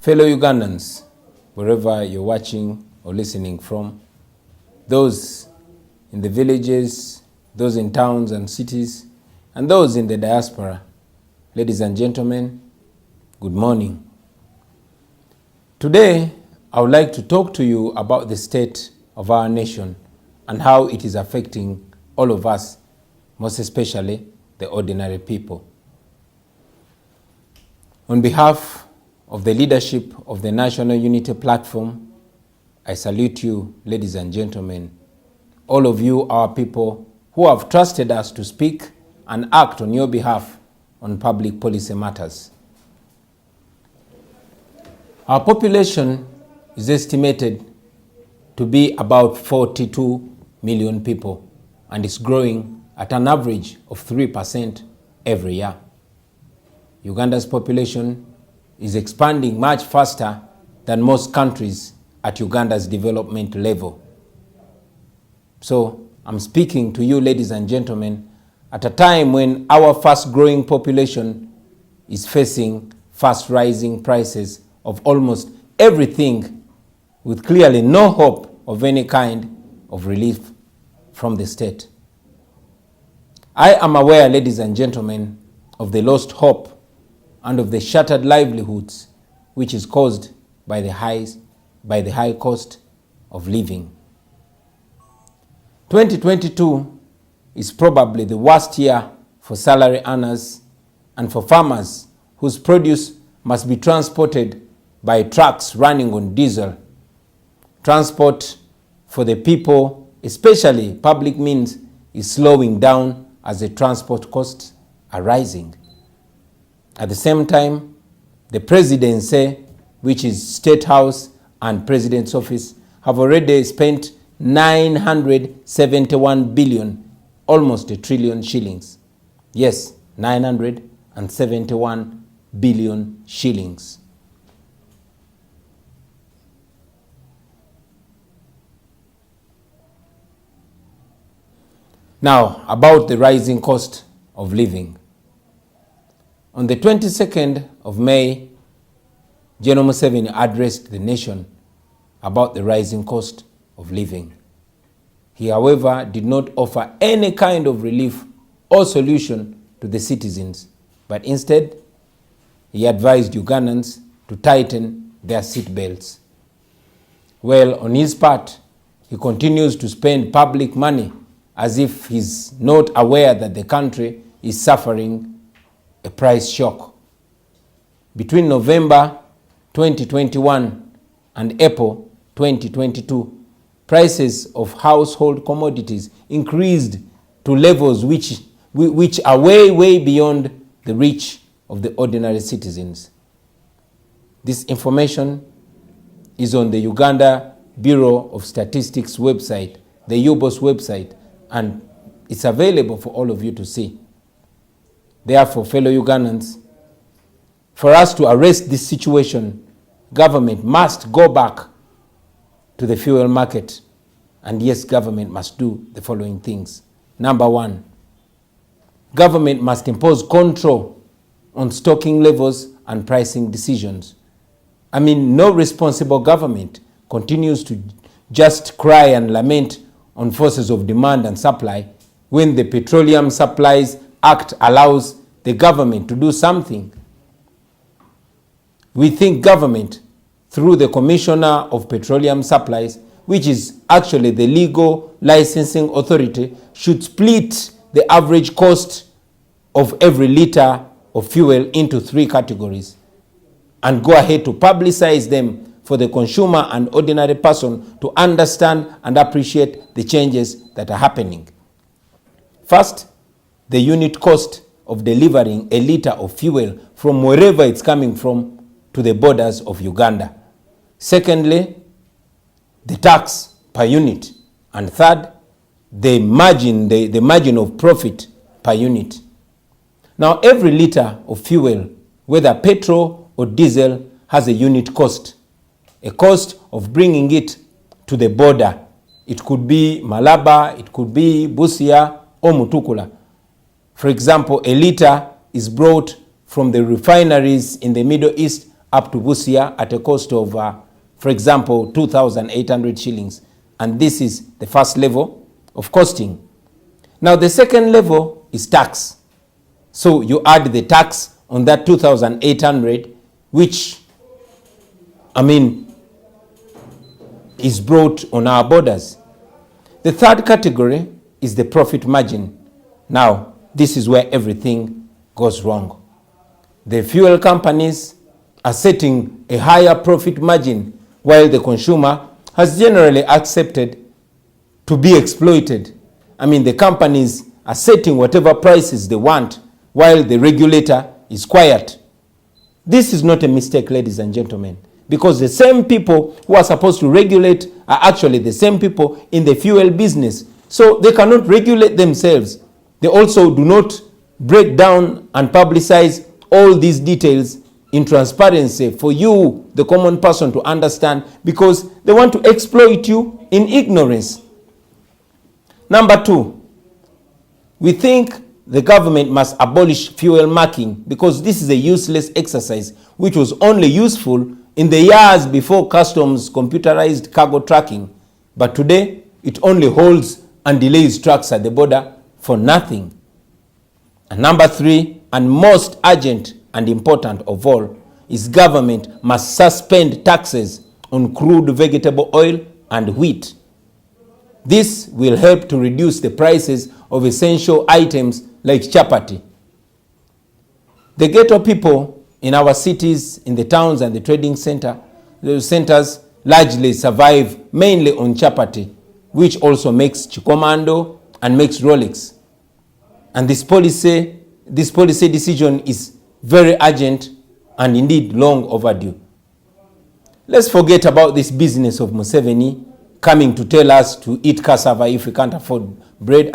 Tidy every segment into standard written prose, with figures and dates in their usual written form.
Fellow Ugandans, wherever you're watching or listening from, those in the villages, those in towns and cities, and those in the diaspora, ladies and gentlemen, good morning. Today, I would like to talk to you about the state of our nation and how it is affecting all of us, most especially the ordinary people. On behalf of the leadership of the National Unity Platform, I salute you, ladies and gentlemen, all of you, our people, who have trusted us to speak and act on your behalf on public policy matters. Our population is estimated to be about 42 million people and is growing at an average of 3% every year. Uganda's population is expanding much faster than most countries at Uganda's development level. So I'm speaking to you, ladies and gentlemen, at a time when our fast-growing population is facing fast-rising prices of almost everything, with clearly no hope of any kind of relief from the state. I am aware, ladies and gentlemen, of the lost hope and of the shattered livelihoods which is caused by the high cost of living. 2022 is probably the worst year for salary earners and for farmers whose produce must be transported by trucks running on diesel. Transport for the people, especially public means, is slowing down as the transport costs are rising. At the same time, the presidency, which is State House and President's Office, have already spent 971 billion, almost $1 trillion shillings. Yes, 971 billion shillings. Now, about the rising cost of living. On the 22nd of May, General Museveni addressed the nation about the rising cost of living. He, however, did not offer any kind of relief or solution to the citizens, but instead, he advised Ugandans to tighten their seatbelts. Well, on his part, he continues to spend public money as if he's not aware that the country is suffering a price shock. Between November 2021 and April 2022, prices of household commodities increased to levels which are way beyond the reach of the ordinary citizens. This information is on the Uganda Bureau of Statistics website, the UBOS website, and it's available for all of you to see. Therefore, fellow Ugandans, for us to arrest this situation, government must go back to the fuel market. And yes, government must do the following things. Number one, government must impose control on stocking levels and pricing decisions. I mean, no responsible government continues to just cry and lament on forces of demand and supply when the Petroleum Supplies Act allows the government to do something. We think government, through the Commissioner of Petroleum Supplies, which is actually the legal licensing authority, should split the average cost of every liter of fuel into 3 categories and go ahead to publicize them for the consumer and ordinary person to understand and appreciate the changes that are happening. First, the unit cost of delivering a liter of fuel from wherever it's coming from to the borders of Uganda. Secondly, the tax per unit. And third, the margin of profit per unit. Now, every liter of fuel, whether petrol or diesel, has a unit cost. A cost of bringing it to the border. It could be Malaba, it could be Busia or Mutukula. For example, a liter is brought from the refineries in the Middle East up to Busia at a cost of, for example, 2,800 shillings. And this is the first level of costing. Now, the second level is tax. So you add the tax on that 2,800, which, is brought on our borders. The third category is the profit margin. Now, this is where everything goes wrong. The fuel companies are setting a higher profit margin, while the consumer has generally accepted to be exploited. The companies are setting whatever prices they want, while the regulator is quiet. This is not a mistake, ladies and gentlemen, because the same people who are supposed to regulate are actually the same people in the fuel business. So they cannot regulate themselves. They also do not break down and publicize all these details in transparency for you, the common person, to understand, because they want to exploit you in ignorance. Number two, we think the government must abolish fuel marking, because this is a useless exercise which was only useful in the years before customs computerized cargo tracking. But today, it only holds and delays trucks at the border for nothing. And number three, and most urgent and important of all, is government must suspend taxes on crude vegetable oil and wheat. This will help to reduce the prices of essential items like chapati. The ghetto people in our cities, in the towns and the trading centers largely survive mainly on chapati, which also makes chikomando and makes Rolex. And this policy decision is very urgent and indeed long overdue. Let's forget about this business of Museveni coming to tell us to eat cassava if we can't afford bread.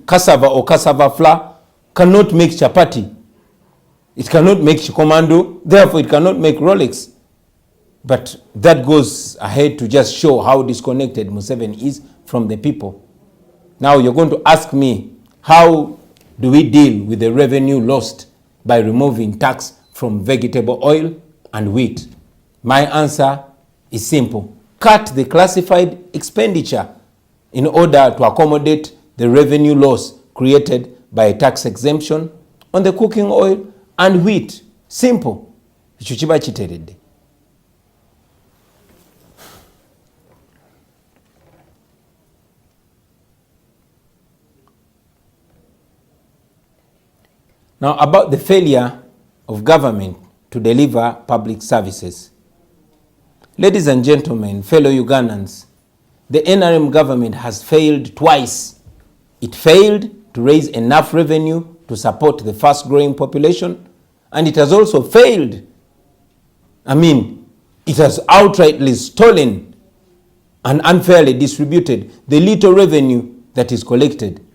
Cassava or cassava flour cannot make chapati. It cannot make chikomando, therefore it cannot make Rolex. But that goes ahead to just show how disconnected Museveni is from the people. Now you're going to ask me, how do we deal with the revenue lost by removing tax from vegetable oil and wheat? My answer is simple. Cut the classified expenditure in order to accommodate the revenue loss created by a tax exemption on the cooking oil and wheat. Simple. Now, about the failure of government to deliver public services. Ladies and gentlemen, fellow Ugandans, the NRM government has failed twice. It failed to raise enough revenue to support the fast-growing population, and it has also failed. It has outrightly stolen and unfairly distributed the little revenue that is collected.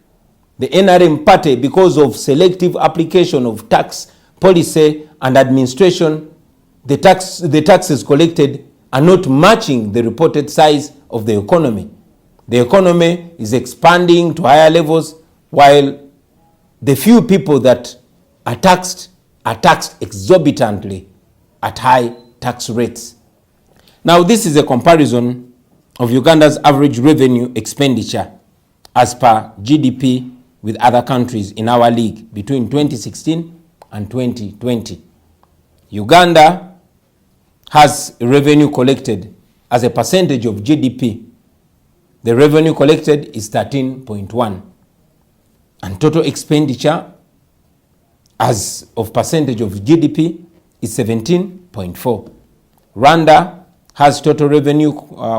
The NRM party, because of selective application of tax policy and administration, the taxes collected are not matching the reported size of the economy. The economy is expanding to higher levels, while the few people that are taxed exorbitantly at high tax rates. Now, this is a comparison of Uganda's average revenue expenditure as per GDP with other countries in our league between 2016 and 2020. Uganda has revenue collected as a percentage of GDP. The revenue collected is 13.1, and total expenditure as of percentage of GDP is 17.4. Rwanda has total revenue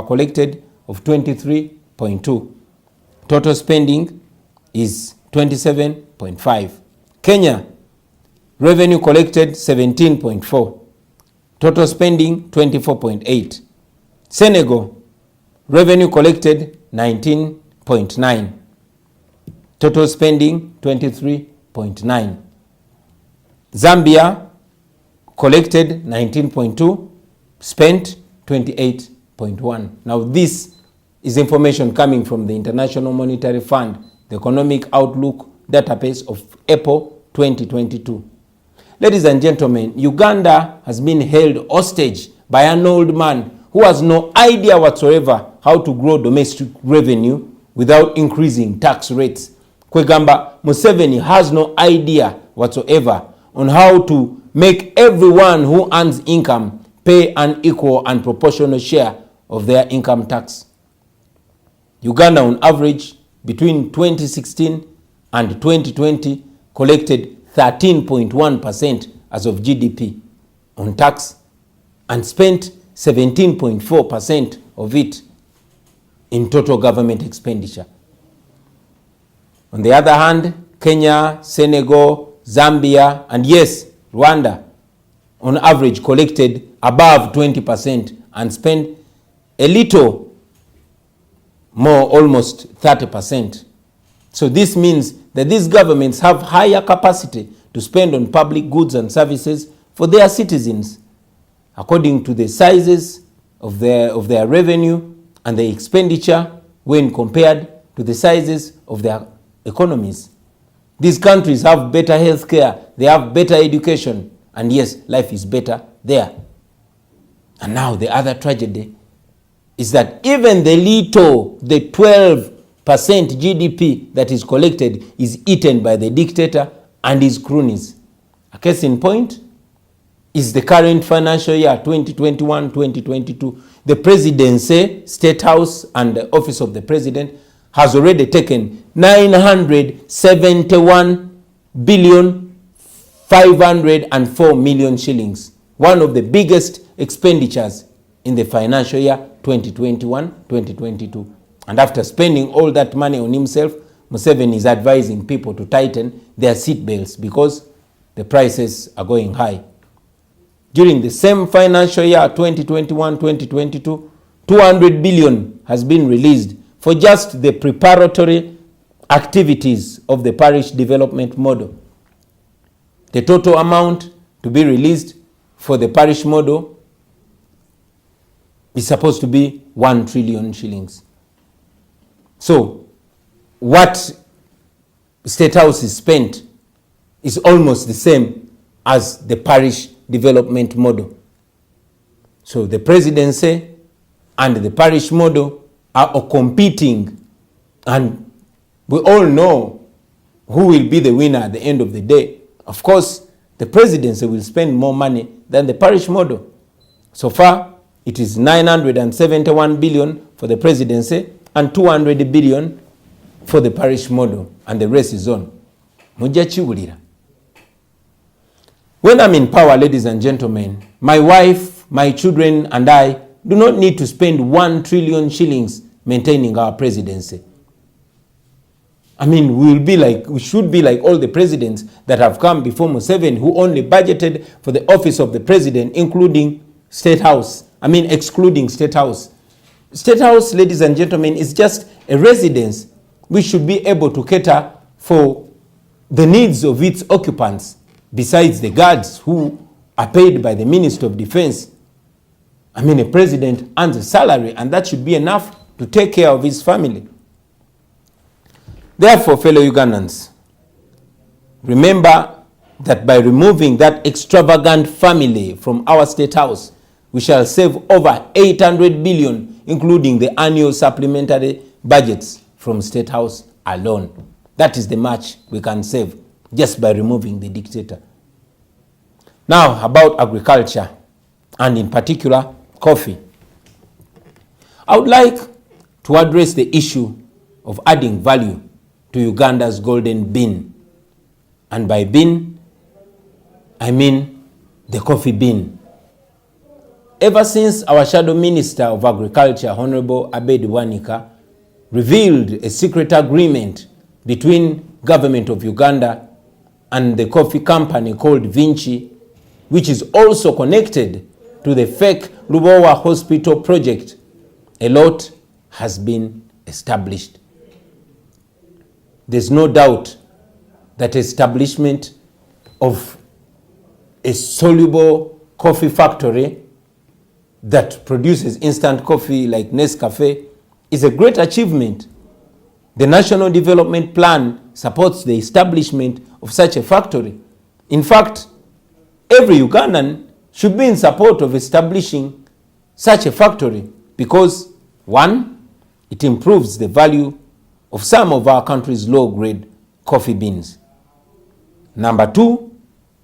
collected of 23.2. Total spending is 27.5. Kenya, revenue collected 17.4. Total spending 24.8. Senegal, revenue collected 19.9. Total spending 23.9. Zambia collected 19.2, spent 28.1. Now this is information coming from the International Monetary Fund, the Economic Outlook database of April 2022. Ladies and gentlemen, Uganda has been held hostage by an old man who has no idea whatsoever how to grow domestic revenue without increasing tax rates. Kwegamba Museveni has no idea whatsoever on how to make everyone who earns income pay an equal and proportional share of their income tax. Uganda, on average, between 2016 and 2020, collected 13.1% as of GDP on tax and spent 17.4% of it in total government expenditure. On the other hand, Kenya, Senegal, Zambia, and yes, Rwanda, on average, collected above 20% and spent a little more, almost 30%. So this means that these governments have higher capacity to spend on public goods and services for their citizens, according to the sizes of their revenue and the expenditure when compared to the sizes of their economies. These countries have better health care, they have better education, and yes, life is better there. And now the other tragedy is that even the 12% GDP that is collected is eaten by the dictator and his cronies. A case in point is the current financial year 2021-2022. The presidency, State House, and the Office of the President has already taken 971,504 million shillings, one of the biggest expenditures in the financial year 2021-2022. And after spending all that money on himself, Museveni is advising people to tighten their seatbelts because the prices are going high. During the same financial year 2021-2022, 200 billion has been released for just the preparatory activities of the parish development model. The total amount to be released for the parish model is supposed to be 1 trillion shillings. So what State House is spent is almost the same as the parish development model. So the presidency and the parish model are competing, and we all know who will be the winner at the end of the day. Of course, the presidency will spend more money than the parish model. So far, it is 971 billion for the presidency and 200 billion for the parish model, and the rest is on. When I'm in power, ladies and gentlemen, my wife, my children, and I do not need to spend 1 trillion shillings maintaining our presidency. I mean, we should be like all the presidents that have come before Museveni, who only budgeted for the office of the president, excluding State House. State House, ladies and gentlemen, is just a residence which should be able to cater for the needs of its occupants, besides the guards who are paid by the Minister of Defense. I mean, a president earns a salary, and that should be enough to take care of his family. Therefore, fellow Ugandans, remember that by removing that extravagant family from our State House, we shall save over 800 billion, including the annual supplementary budgets from State House alone. That is the much we can save just by removing the dictator. Now, about agriculture, and in particular, coffee. I would like to address the issue of adding value to Uganda's golden bean. And by bean, I mean the coffee bean. Ever since our Shadow Minister of Agriculture, Honorable Abed Wanika, revealed a secret agreement between government of Uganda and the coffee company called Vinci, which is also connected to the fake Lubowa Hospital project, a lot has been established. There's no doubt that establishment of a soluble coffee factory that produces instant coffee like Nescafe is a great achievement. The National Development Plan supports the establishment of such a factory. In fact, every Ugandan should be in support of establishing such a factory because, one, it improves the value of some of our country's low-grade coffee beans. Number two,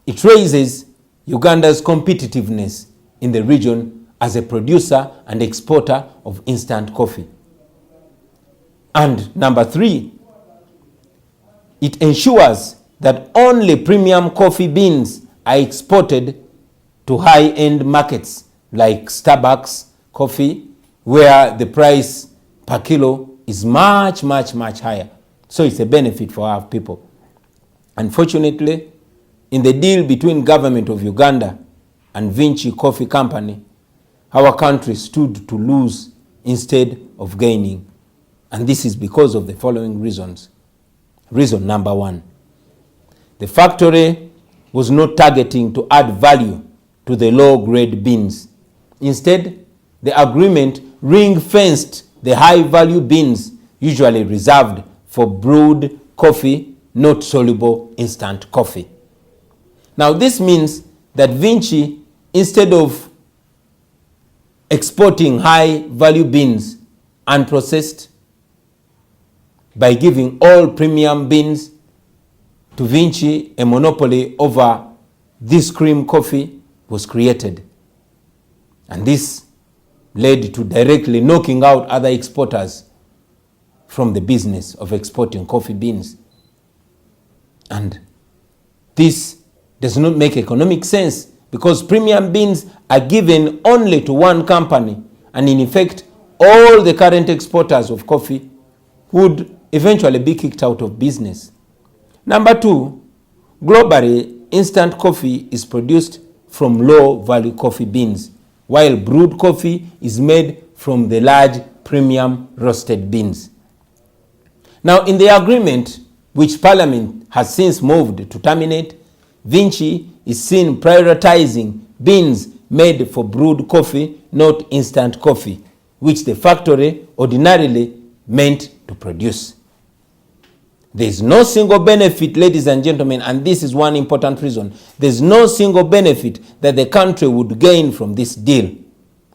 it raises Uganda's competitiveness in the region as a producer and exporter of instant coffee. And number three, it ensures that only premium coffee beans are exported to high-end markets like Starbucks coffee, where the price per kilo is much higher. So it's a benefit for our people. Unfortunately, in the deal between government of Uganda and Vinci Coffee Company, our country stood to lose instead of gaining. And this is because of the following reasons. Reason number one, the factory was not targeting to add value to the low-grade beans. Instead, the agreement ring-fenced the high-value beans usually reserved for brewed coffee, not soluble instant coffee. Now, this means that Vinci, instead of exporting high-value beans unprocessed by giving all premium beans to Vinci, a monopoly over this cream coffee was created. And this led to directly knocking out other exporters from the business of exporting coffee beans. And this does not make economic sense because premium beans are given only to one company, and in effect, all the current exporters of coffee would eventually be kicked out of business. Number two, globally, instant coffee is produced from low-value coffee beans, while brewed coffee is made from the large premium roasted beans. Now, in the agreement, which Parliament has since moved to terminate, Vinci is seen prioritizing beans made for brewed coffee, not instant coffee, which the factory ordinarily meant to produce. There is no single benefit, ladies and gentlemen, and this is one important reason. There is no single benefit that the country would gain from this deal.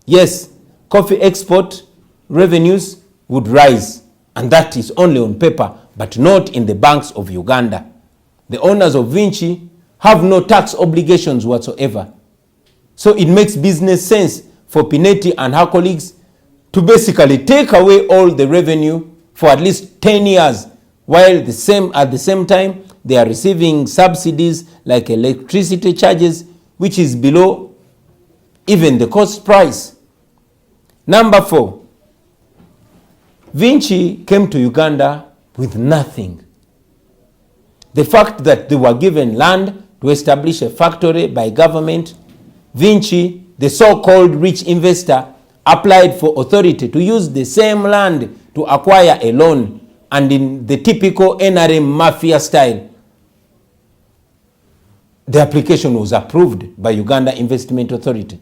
Yes, coffee export revenues would rise, and that is only on paper, but not in the banks of Uganda. The owners of Vinci have no tax obligations whatsoever. So it makes business sense for Pinetti and her colleagues to basically take away all the revenue for at least 10 years, while at the same time they are receiving subsidies like electricity charges, which is below even the cost price. Number four, Vinci came to Uganda with nothing. The fact that they were given land to establish a factory by government, Vinci, the so-called rich investor, applied for authority to use the same land to acquire a loan, and in the typical NRM mafia style, the application was approved by Uganda Investment Authority.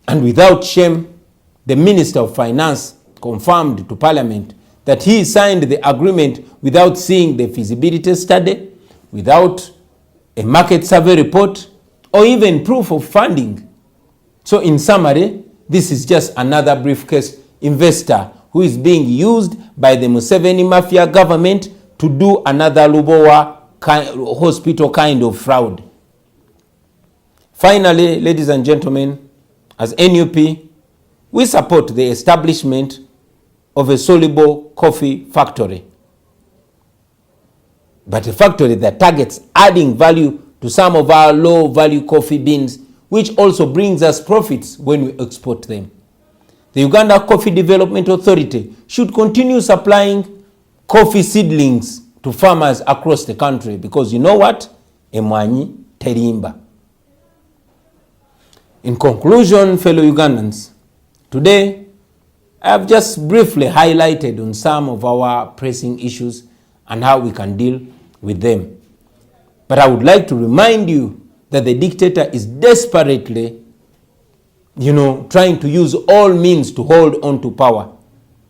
And without shame, the Minister of Finance confirmed to Parliament that he signed the agreement without seeing the feasibility study, without a market survey report, or even proof of funding. So in summary, this is just another briefcase investor who is being used by the Museveni mafia government to do another Lubowa hospital kind of fraud. Finally, ladies and gentlemen, as NUP, we support the establishment of a soluble coffee factory, but a factory that targets adding value to some of our low-value coffee beans, which also brings us profits when we export them. The Uganda Coffee Development Authority should continue supplying coffee seedlings to farmers across the country because you know what? Emwanyi terimba. In conclusion, fellow Ugandans, today I have just briefly highlighted on some of our pressing issues and how we can deal with them. But I would like to remind you that the dictator is desperately, trying to use all means to hold on to power.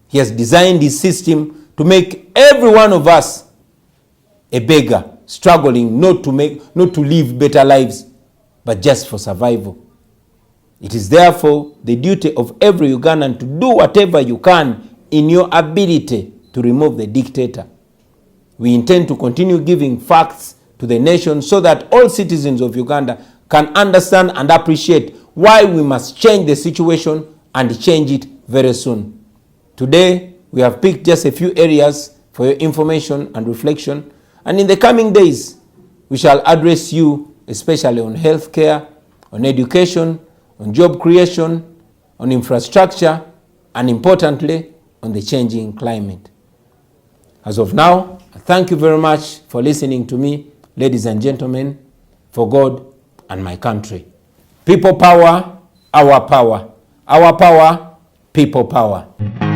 He has designed his system to make every one of us a beggar, struggling not to live better lives but just for survival. It is therefore the duty of every Ugandan to do whatever you can in your ability to remove the dictator. We intend to continue giving facts to the nation so that all citizens of Uganda can understand and appreciate why we must change the situation and change it very soon. Today, we have picked just a few areas for your information and reflection, and in the coming days, we shall address you especially on healthcare, on education, on job creation, on infrastructure, and importantly, on the changing climate. As of now, I thank you very much for listening to me, ladies and gentlemen, for God and my country. People power, our power. Our power, people power.